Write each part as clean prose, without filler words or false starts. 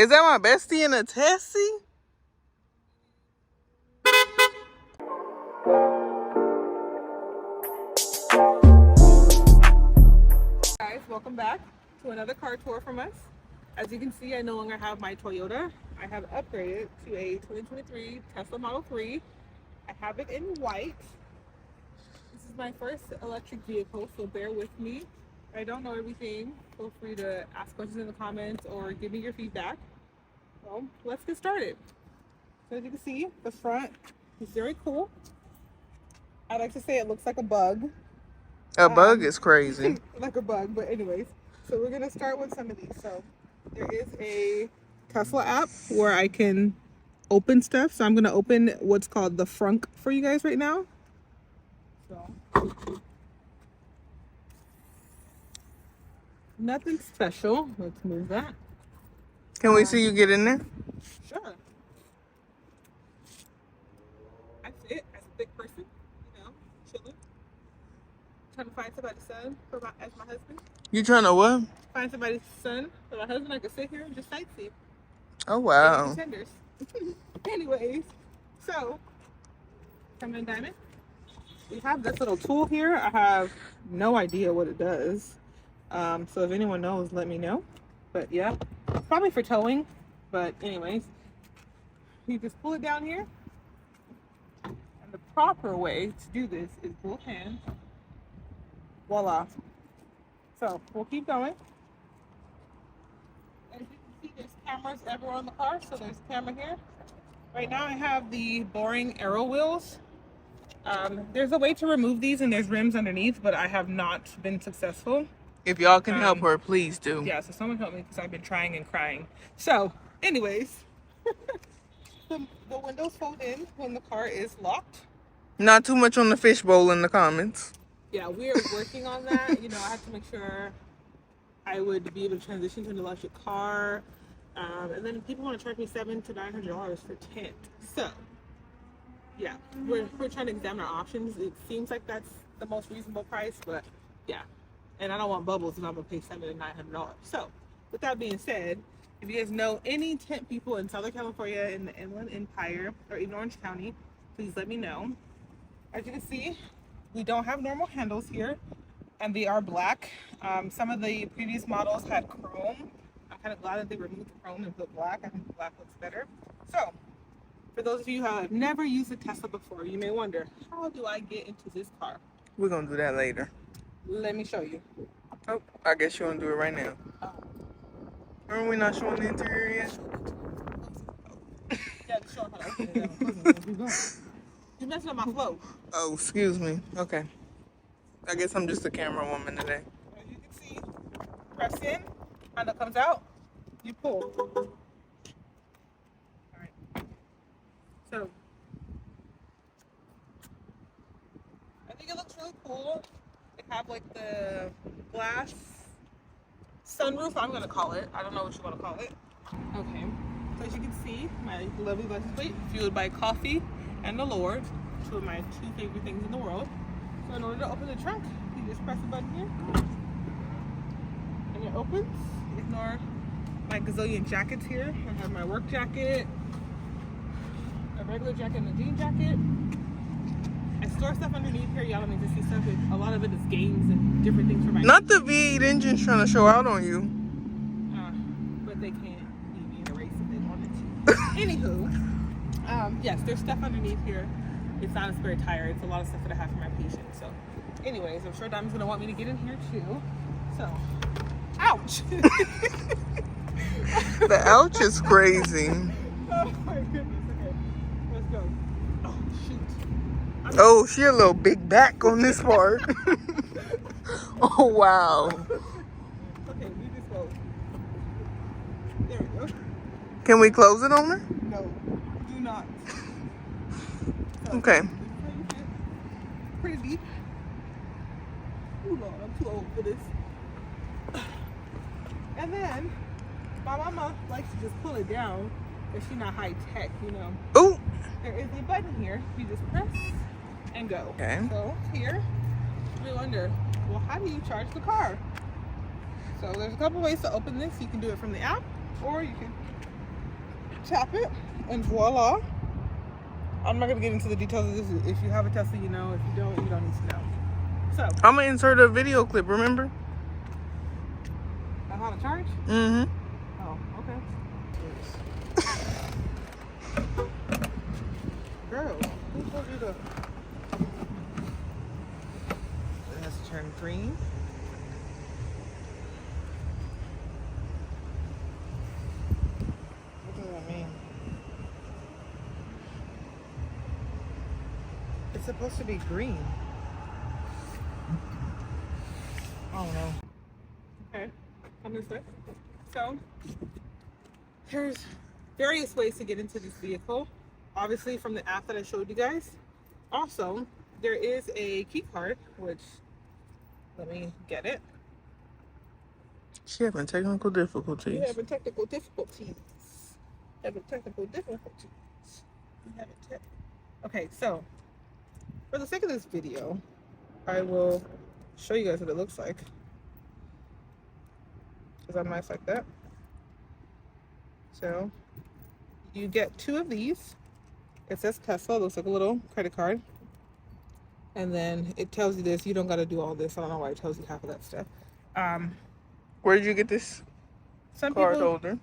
Is that my bestie in a Tessie? Guys, welcome back to another car tour from us. As you can see, I no longer have my Toyota. I have upgraded to a 2023 Tesla Model 3. I have it in white. This is my first electric vehicle, so bear with me. I don't know everything. Feel free to ask questions in the comments or give me your feedback. So let's get started. So as you can see, the front is very cool. I like to say it looks like a bug. A bug is crazy. Like a bug, but anyways. So we're gonna start with some of these. So there is a Tesla app where I can open stuff. So I'm gonna open what's called the frunk for you guys right now. So nothing special. Let's move that. Can we see you get in there? Sure. I fit as a big person, you know, chilling. Trying to find somebody's son as my husband. You trying to what? Find somebody's son for my husband. I could sit here and just sightsee. Oh wow. Anyways, so coming in diamond. We have this little tool here. I have no idea what it does. So if anyone knows, let me know. But yeah, probably for towing. But anyways, you just pull it down here. And the proper way to do this is both hands. Voila. So we'll keep going. As you can see, there's cameras everywhere on the car. So there's a camera here. Right now I have the boring arrow wheels. There's a way to remove these and there's rims underneath, but I have not been successful. If y'all can help her, please do. Yeah, so someone help me because I've been trying and crying. So anyways, the windows fold in when the car is locked. Not too much on the fishbowl in the comments. Yeah, we are working on that. You know, I have to make sure I would be able to transition to an electric car. And then people want to charge me $700 to $900 for tint. So, yeah, we're trying to examine our options. It seems like that's the most reasonable price, but yeah. And I don't want bubbles if I'm going to pay $700 to $900. So, with that being said, if you guys know any tint people in Southern California, in the Inland Empire, or even Orange County, please let me know. As you can see, we don't have normal handles here, and they are black. Some of the previous models had chrome. I'm kind of glad that they removed the chrome and put black. I think the black looks better. So, for those of you who have never used a Tesla before, you may wonder, how do I get into this car? We're going to do that later. Let me show you. Oh, I guess you want to do it right now. Are we not showing the interior yet? Yeah, show how to open it. You're messing up my flow. Oh, excuse me. Okay. I guess I'm just a camera woman today. As you can see, press in, handle comes out, you pull. Alright. So, I think it looks really cool. They have like the glass sunroof, I'm going to call it. I don't know what you want to call it. Okay. So as you can see, my lovely license plate, fueled by coffee and the Lord, two of my two favorite things in the world. So in order to open the trunk, you just press the button here, and it opens. Ignore my gazillion jackets here. I have my work jacket, a regular jacket, and a jean jacket. I store stuff underneath here. Y'all don't need to see stuff. A lot of it is games and different things for my. Not the V8 engine's trying to show out on you. But they can't leave me in a race if they wanted to. Anywho, yes, there's stuff underneath here. It's not a spare tire. It's a lot of stuff that I have for my patient. So, anyways, I'm sure Diamond's gonna want me to get in here too. So, ouch! The ouch is crazy. Oh my goodness. Okay, let's go. Oh shoot. Oh, she a little big back on this part. Oh wow. Okay, leave this closed. There we go. Can we close it on her? No, do not. So, okay. Pretty deep. Ooh, Lord, I'm too old for this. And then my mama likes to just pull it down if she's not high tech, you know. Ooh. There is a button here. You just press and go. Okay. So here, we wonder, well, how do you charge the car? So there's a couple ways to open this. You can do it from the app, or you can tap it, and voila. I'm not gonna get into the details of this. If you have a Tesla, you know. If you don't need to know. So I'm gonna insert a video clip, remember? How to charge? Mm-hmm. Oh, okay. Girl, who told you to? It has to turn green. What does that mean? It's supposed to be green. I don't know. Okay, come this way. So, there's various ways to get into this vehicle. Obviously from the app that I showed you guys. Also, there is a key card, which, let me get it. She having technical difficulties. We having technical difficulties. Okay, so, for the sake of this video, I will show you guys what it looks like. Is that nice like that? So, you get 2 of these. It says Tesla, looks like a little credit card. And then it tells you this. You don't got to do all this. I don't know why it tells you half of that stuff. Where did you get this Some card people holder?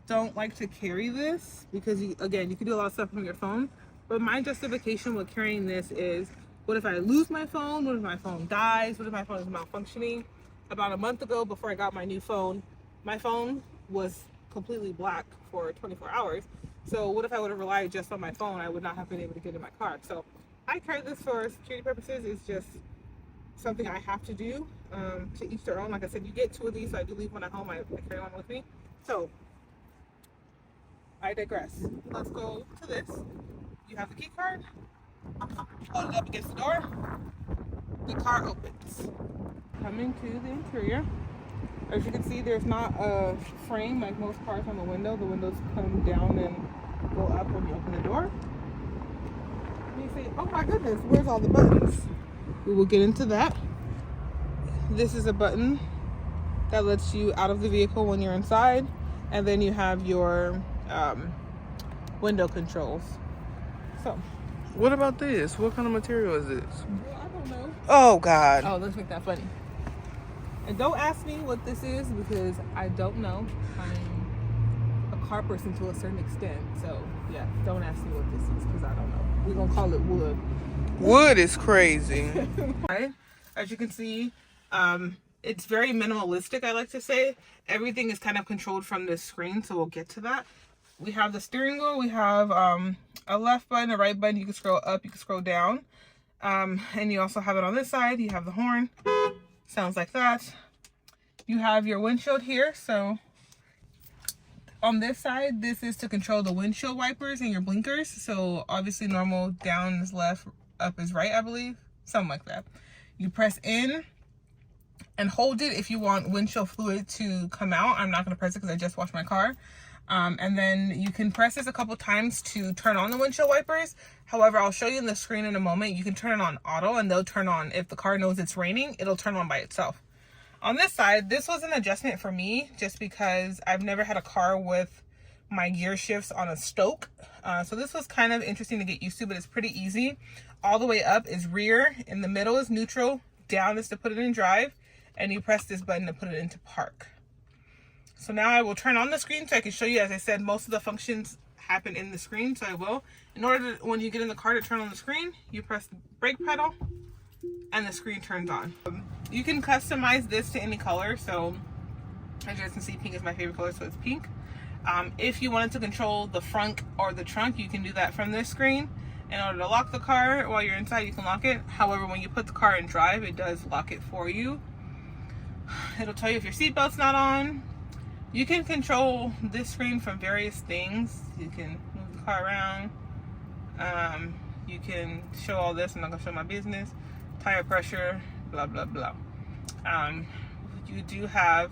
don't like to carry this because, you can do a lot of stuff from your phone. But my justification with carrying this is, what if I lose my phone? What if my phone dies? What if my phone is malfunctioning? About a month ago, before I got my new phone, my phone was completely black for 24 hours. So what if I would have relied just on my phone? I would not have been able to get in my car. So I carry this for security purposes. It's just something I have to do. To each their own. Like I said, you get 2 of these, so I do leave one at home. I carry one with me. So I digress. Let's go to this. You have the key card. Hold it up against the door. The car opens. Coming to the interior. As you can see, there's not a frame like most cars on the window. The windows come down and go up when you open the door. And you say, oh my goodness, where's all the buttons? We will get into that. This is a button that lets you out of the vehicle when you're inside. And then you have your window controls. So, what about this? What kind of material is this? well, I don't know. Oh, God. Oh, let's make that funny. And don't ask me what this is because I don't know. I'm a car person to a certain extent. So, yeah, don't ask me what this is because I don't know. We're going to call it wood. Wood is crazy. Right? As you can see, it's very minimalistic, I like to say. Everything is kind of controlled from this screen, so we'll get to that. We have the steering wheel. We have a left button, a right button. You can scroll up, you can scroll down. And you also have it on this side. You have the horn. Sounds like that. You have your windshield here. So on this side, this is to control the windshield wipers and your blinkers. So obviously normal, down is left, up is right, I believe. Something like that. You press in and hold it if you want windshield fluid to come out. I'm not going to press it because I just washed my car. And then you can press this a couple times to turn on the windshield wipers. However, I'll show you in the screen in a moment. You can turn it on auto and they'll turn on. If the car knows it's raining, it'll turn on by itself. On this side, this was an adjustment for me just because I've never had a car with my gear shifts on a stoke. So this was kind of interesting to get used to, but it's pretty easy. All the way up is rear, in the middle is neutral, down is to put it in drive, and you press this button to put it into park. So now I will turn on the screen so I can show you. As I said, most of the functions happen in the screen, so I will. In order to, when you get in the car, to turn on the screen, you press the brake pedal and the screen turns on. You can customize this to any color. So as you guys can see, pink is my favorite color, so it's pink. If you wanted to control the frunk or the trunk, you can do that from this screen. In order to lock the car while you're inside, you can lock it. However, when you put the car in drive, it does lock it for you. It'll tell you if your seatbelt's not on. You can control this screen from various things. You can move the car around. You can show all this. I'm not going to show my business. Tire pressure, blah, blah, blah. You do have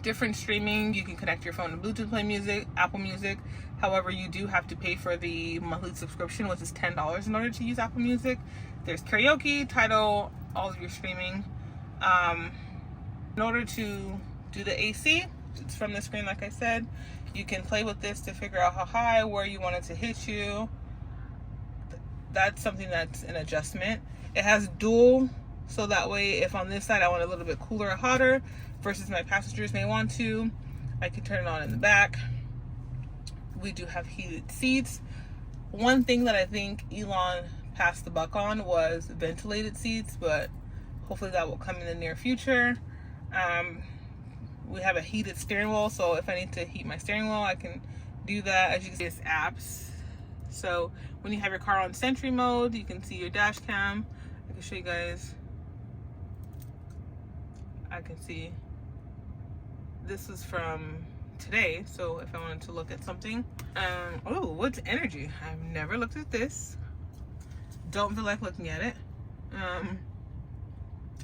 different streaming. You can connect your phone to Bluetooth, play music, Apple Music. However, you do have to pay for the monthly subscription, which is $10 in order to use Apple Music. There's karaoke, Tidal, all of your streaming. In order to do the AC, it's from the screen like I said. You can play with this to figure out how high, where you want it to hit you. That's something that's an adjustment. It has dual, so that way if on this side I want a little bit cooler or hotter versus my passengers may want to, I can turn it on in the back. We do have heated seats. One thing that I think Elon passed the buck on was ventilated seats, but hopefully that will come in the near future. We have a heated steering wheel, so if I need to heat my steering wheel, I can do that. As you can see, it's apps. So when you have your car on Sentry mode, you can see your dash cam. I can show you guys. I can see. This is from today, so if I wanted to look at something. Oh, what's energy? I've never looked at this. Don't feel like looking at it.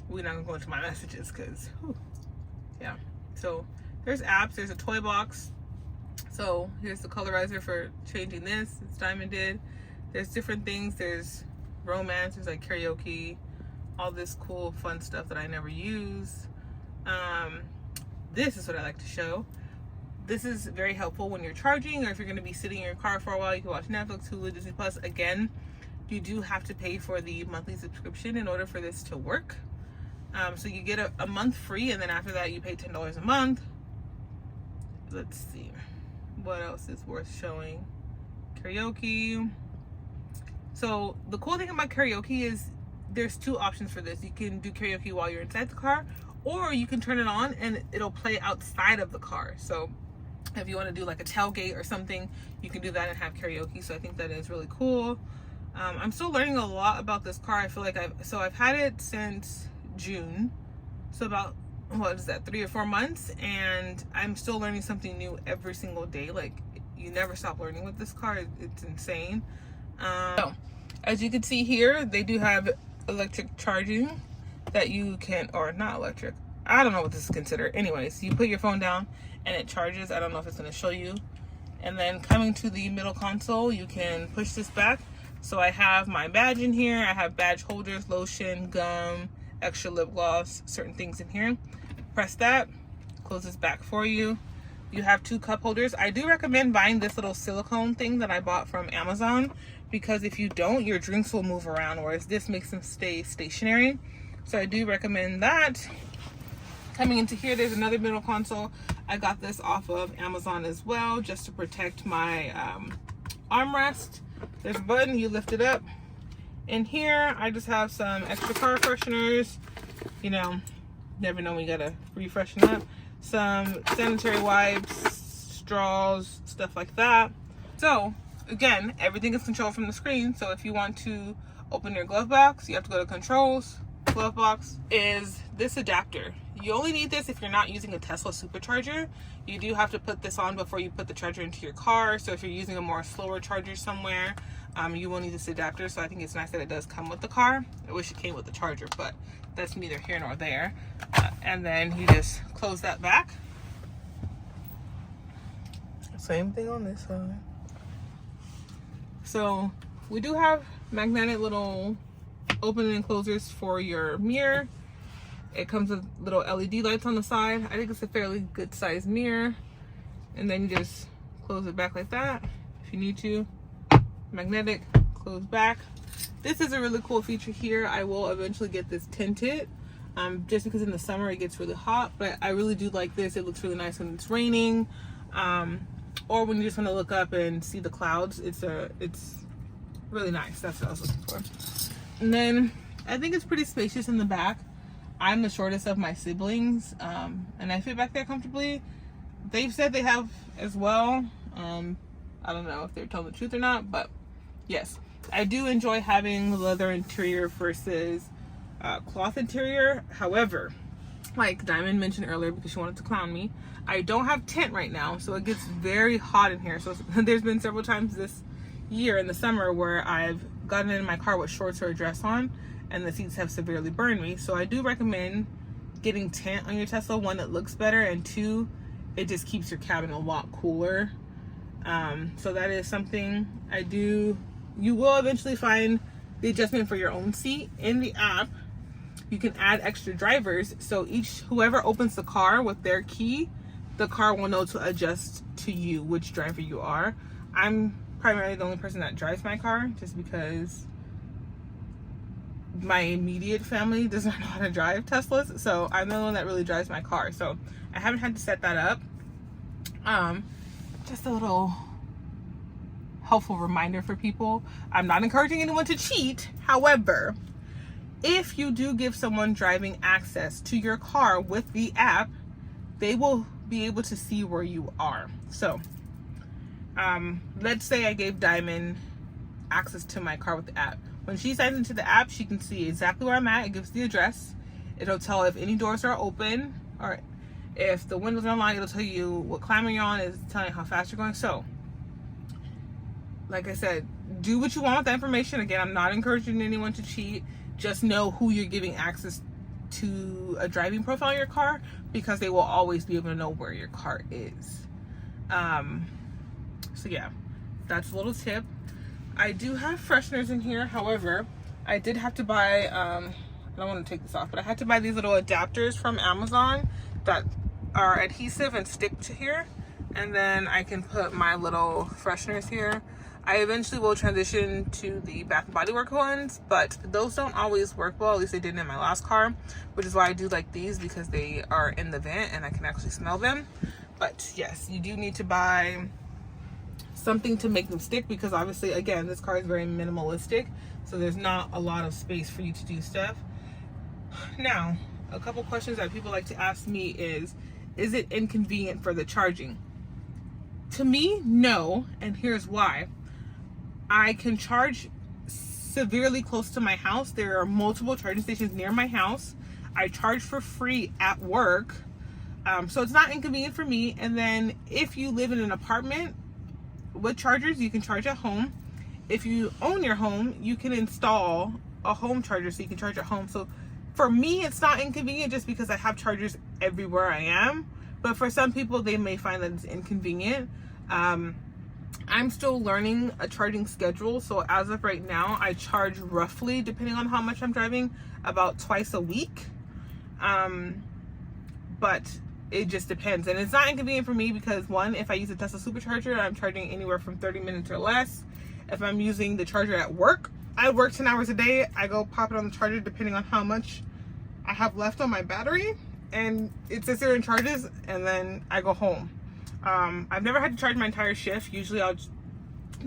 We're not gonna go into my messages because, yeah. So there's apps, there's a toy box. So here's the colorizer for changing this. It's diamonded. There's different things. There's romance, there's like karaoke, all this cool fun stuff that I never use. This is what I like to show. This is very helpful when you're charging, or if you're going to be sitting in your car for a while. You can watch Netflix, Hulu, Disney Plus. Again, you do have to pay for the monthly subscription in order for this to work. So you get a month free, and then after that you pay $10 a month. Let's see what else is worth showing. Karaoke. So the cool thing about karaoke is there's two options for this. You can do karaoke while you're inside the car, or you can turn it on and it'll play outside of the car. So if you want to do like a tailgate or something, you can do that and have karaoke. So I think that is really cool. I'm still learning a lot about this car. I feel like I've had it since June, so about, what is that, 3 or 4 months, and I'm still learning something new every single day. Like, you never stop learning with this car. It's insane. So as you can see here, they do have electric charging that you can, or not electric, I don't know what this is considered. Anyways, you put your phone down and it charges. I don't know if it's going to show you. And then coming to the middle console, you can push this back. So I have my badge in here. I have badge holders, lotion, gum, extra lip gloss, certain things in here. Press that, close this back for you. You have 2 cup holders. I do recommend buying this little silicone thing that I bought from Amazon, because if you don't, your drinks will move around, whereas this makes them stay stationary. So I do recommend that. Coming into here, there's another middle console. I got this off of Amazon as well, just to protect my armrest. There's a button, you lift it up. In here, I just have some extra car fresheners. You know, never know when you gotta refreshen up. Some sanitary wipes, straws, stuff like that. So again, everything is controlled from the screen. So if you want to open your glove box, you have to go to controls. Glove box is this adapter. You only need this if you're not using a Tesla supercharger. You do have to put this on before you put the charger into your car. So if you're using a more slower charger somewhere, you will need this adapter. So I think it's nice that it does come with the car. I wish it came with the charger, but that's neither here nor there. And then you just close that back. Same thing on this side. So we do have magnetic little opening and closers for your mirror. It comes with little LED lights on the side. I think it's a fairly good sized mirror. And then you just close it back like that if you need to. Magnetic, close back. This is a really cool feature here. I will eventually get this tinted, just because in the summer it gets really hot, but I really do like this. It looks really nice when it's raining, or when you just want to look up and see the clouds. It's really nice. That's what I was looking for. And then I think it's pretty spacious in the back. I'm the shortest of my siblings, and I fit back there comfortably. They've said they have as well. I don't know if they're telling the truth or not, but yes, I do enjoy having leather interior versus cloth interior. However, like Diamond mentioned earlier, because she wanted to clown me, I don't have tint right now, so it gets very hot in here. So there's been several times this year in the summer where I've gotten in my car with shorts or a dress on, and the seats have severely burned me. So I do recommend getting tint on your Tesla. One, it looks better, and two, it just keeps your cabin a lot cooler. So that is something I do. You will eventually find the adjustment for your own seat in the app. You can add extra drivers, so whoever opens the car with their key, the car will know to adjust to you which driver you are. I'm primarily the only person that drives my car, just because my immediate family does not know how to drive Teslas, so I'm the one that really drives my car. So I haven't had to set that up. Just a little helpful reminder for people. I'm not encouraging anyone to cheat. However, if you do give someone driving access to your car with the app, they will be able to see where you are. So let's say I gave Diamond access to my car with the app. When she signs into the app, she can see exactly where I'm at. It gives the address. It'll tell if any doors are open, or if the windows are unlocked. It'll tell you what climate you're on. It's telling you how fast you're going. So, like I said, do what you want with that information. Again, I'm not encouraging anyone to cheat. Just know who you're giving access to a driving profile in your car, because they will always be able to know where your car is. So yeah, that's a little tip. I do have fresheners in here. However, I did have to buy, I don't want to take this off, but I had to buy these little adapters from Amazon that are adhesive and stick to here. And then I can put my little fresheners here. I eventually will transition to the Bath and Body Works ones, but those don't always work well. At least they didn't in my last car, which is why I do like these, because they are in the vent and I can actually smell them. But yes, you do need to buy something to make them stick, because obviously, again, this car is very minimalistic, so there's not a lot of space for you to do stuff. Now, a couple questions that people like to ask me is it inconvenient for the charging? To me, no, and here's why. I can charge severely close to my house. There are multiple charging stations near my house. I charge for free at work, so it's not inconvenient for me. And then if you live in an apartment with chargers, you can charge at home. If you own your home, you can install a home charger so you can charge at home. So for me, it's not inconvenient just because I have chargers everywhere I am. But for some people, they may find that it's inconvenient. I'm still learning a charging schedule. So as of right now, I charge roughly, depending on how much I'm driving, about twice a week. But it just depends. And it's not inconvenient for me because, one, if I use a Tesla supercharger, I'm charging anywhere from 30 minutes or less. If I'm using the charger at work, I work 10 hours a day. I go pop it on the charger depending on how much I have left on my battery, and it sits there and charges, and then I go home. I've never had to charge my entire shift. Usually I'll,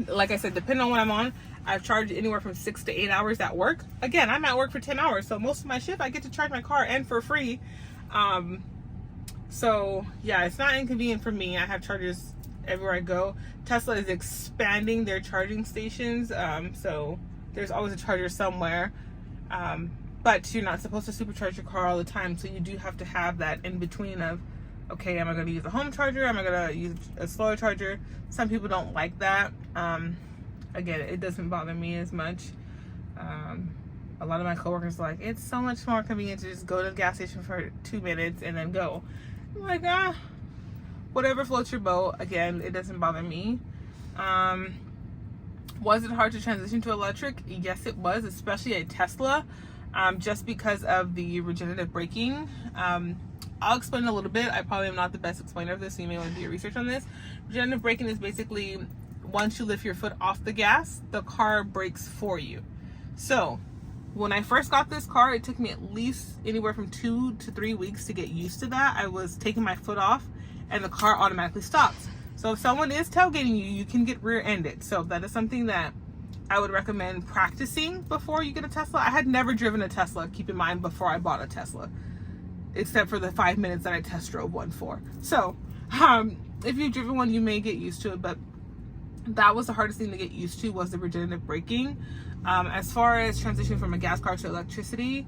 like I said, depending on what I'm on, I've charged anywhere from 6 to 8 hours at work. Again, I'm at work for 10 hours, so most of my shift I get to charge my car, and for free. So yeah, it's not inconvenient for me. I have chargers everywhere I go. Tesla is expanding their charging stations, so there's always a charger somewhere. But you're not supposed to supercharge your car all the time, so you do have to have that in between of, okay, am I going to use a home charger? Am I going to use a slower charger? Some people don't like that. Again, it doesn't bother me as much. A lot of my coworkers are like, it's so much more convenient to just go to the gas station for 2 minutes and then go. I'm like, whatever floats your boat. Again, it doesn't bother me. Was it hard to transition to electric? Yes, it was, especially a Tesla, just because of the regenerative braking. I'll explain a little bit. I probably am not the best explainer of this, so you may want to do your research on this. Regenerative braking is basically once you lift your foot off the gas, the car brakes for you. So when I first got this car, it took me at least anywhere from 2 to 3 weeks to get used to that. I was taking my foot off and the car automatically stops. So if someone is tailgating you, you can get rear-ended. So that is something that I would recommend practicing before you get a Tesla. I had never driven a Tesla, keep in mind, before I bought a Tesla, except for the 5 minutes that I test drove one for. So if you've driven one, you may get used to it, but that was the hardest thing to get used to, was the regenerative braking. As far as transitioning from a gas car to electricity,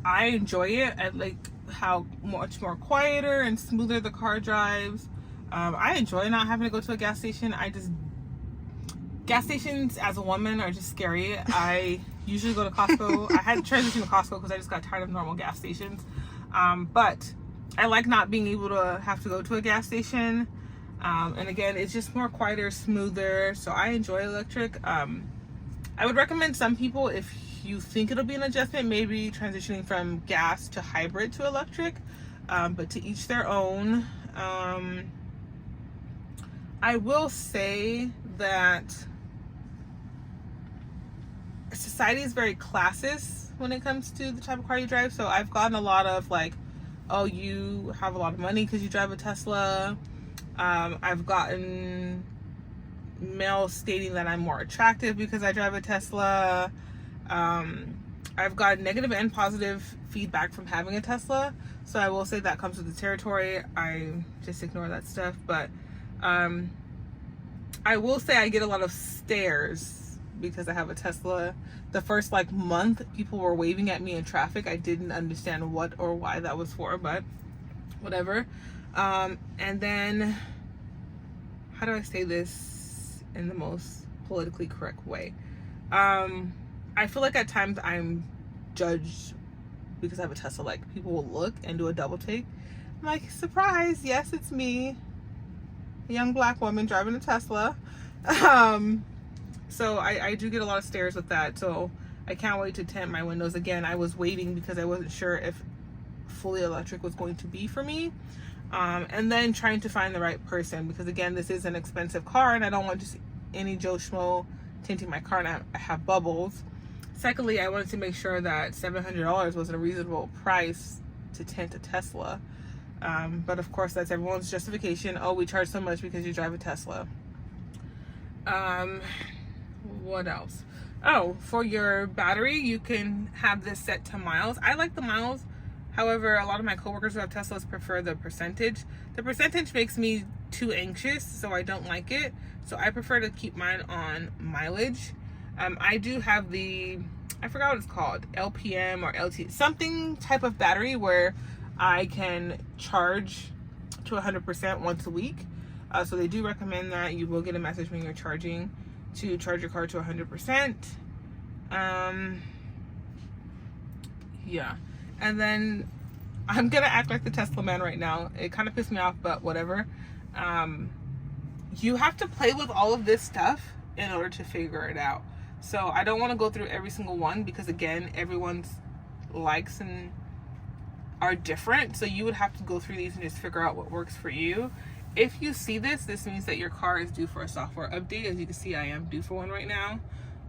I enjoy it. I like how much more quieter and smoother the car drives. I enjoy not having to go to a gas station. Gas stations as a woman are just scary. I usually go to Costco. I had to transition to Costco because I just got tired of normal gas stations. But I like not being able to have to go to a gas station. And again, it's just more quieter, smoother. So I enjoy electric. I would recommend some people, if you think it'll be an adjustment, maybe transitioning from gas to hybrid to electric. But to each their own. I will say that society is very classist when it comes to the type of car you drive. So I've gotten a lot of like, oh, you have a lot of money because you drive a Tesla. I've gotten mail stating that I'm more attractive because I drive a Tesla. I've got negative and positive feedback from having a Tesla. So I will say that comes with the territory. I just ignore that stuff. But I will say I get a lot of stares because I have a Tesla. The first like month, people were waving at me in traffic. I didn't understand what or why that was for, but whatever. And then, how do I say this in the most politically correct way? I feel like at times I'm judged because I have a Tesla. Like, people will look and do a double take. I'm like, surprise, yes, it's me, a young black woman driving a Tesla. So I do get a lot of stares with that. So I can't wait to tint my windows again. I was waiting because I wasn't sure if fully electric was going to be for me. And then trying to find the right person, because again, this is an expensive car and I don't want just any Joe Schmo tinting my car, and I have bubbles. Secondly, I wanted to make sure that $700 was a reasonable price to tint a Tesla. But of course, that's everyone's justification. Oh, we charge so much because you drive a Tesla. What else? Oh, for your battery, you can have this set to miles. I like the miles. However, a lot of my coworkers who have Teslas prefer the percentage. The percentage makes me too anxious, so I don't like it. So I prefer to keep mine on mileage. I do have the, I forgot what it's called, LPM or LT, something type of battery where I can charge to 100% once a week. So they do recommend that. You will get a message when you're charging to charge your car to 100%. Yeah. And then I'm gonna act like the Tesla man right now. It kind of pissed me off, but whatever. You have to play with all of this stuff in order to figure it out. So I don't want to go through every single one because again, everyone's likes and are different. So you would have to go through these and just figure out what works for you. If you see this, this means that your car is due for a software update. As you can see, I am due for one right now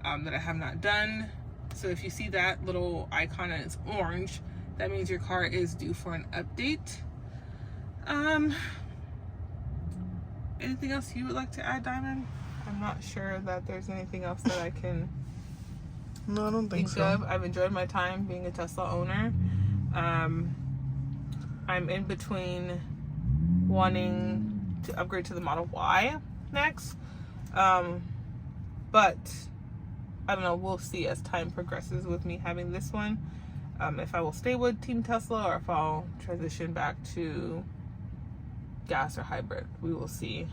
that I have not done. So if you see that little icon and it's orange, that means your car is due for an update. Anything else you would like to add, Diamond? I'm not sure that there's anything else that I can No, I don't think so. of. I've enjoyed my time being a Tesla owner. I'm in between wanting to upgrade to the Model Y next. But I don't know, we'll see as time progresses with me having this one. If I will stay with Team Tesla or if I'll transition back to gas or hybrid, we will see.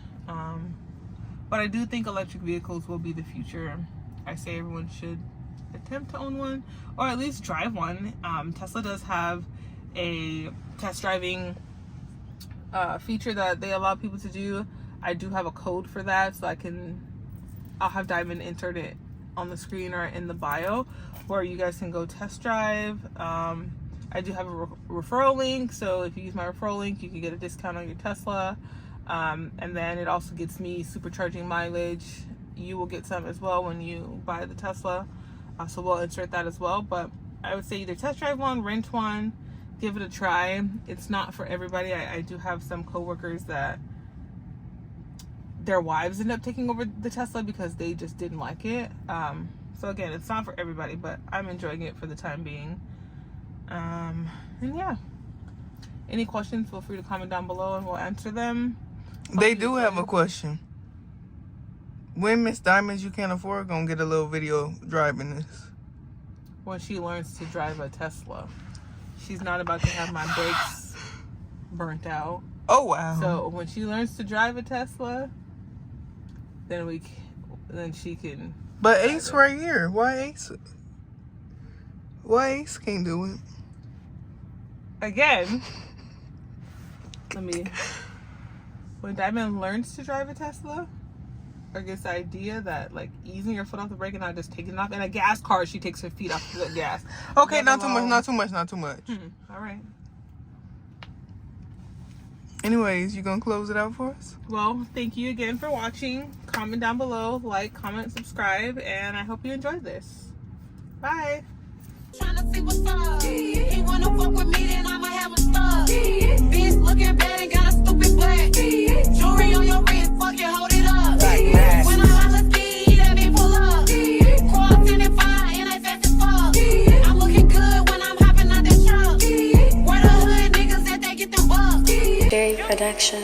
But I do think electric vehicles will be the future. I say everyone should attempt to own one or at least drive one. Tesla does have a test driving feature that they allow people to do. I do have a code for that, so I'll have Diamond entered it on the screen or in the bio where you guys can go test drive. I do have a referral link, so if you use my referral link, you can get a discount on your Tesla. And then it also gets me supercharging mileage. You will get some as well when you buy the Tesla. So we'll insert that as well. But I would say either test drive one, rent one, give it a try. It's not for everybody. I do have some coworkers that their wives end up taking over the Tesla because they just didn't like it. So again, it's not for everybody, but I'm enjoying it for the time being. And yeah, any questions, feel free to comment down below and we'll answer them. They do have a question. When Miss Diamonds You Can't Afford gonna get a little video driving this? When she learns to drive a Tesla. She's not about to have my brakes burnt out. Oh wow. So when she learns to drive a Tesla, then she can. But Ace right here. Why Ace? Why Ace can't do it? Again, when Diamond learns to drive a Tesla, or gets the idea that like easing your foot off the brake and not just taking it off. In a gas car, she takes her feet off the gas. Okay, not too much. All right. Anyways, you gonna close it out for us? Well, thank you again for watching. Comment down below, like, comment, subscribe, and I hope you enjoyed this. Bye. Tryna see what's up. He wanna fuck with me, then I'ma have him stuck. Bitch looking bad and got a stupid black. Jewelry on your wrist, fuck it, hold it up. When I holla ski, that be pull up. Crossing and fire, and I fast as fuck. I'm looking good when I'm hopping out that truck. Where the hood niggas at, they get them bucks. Dairy production.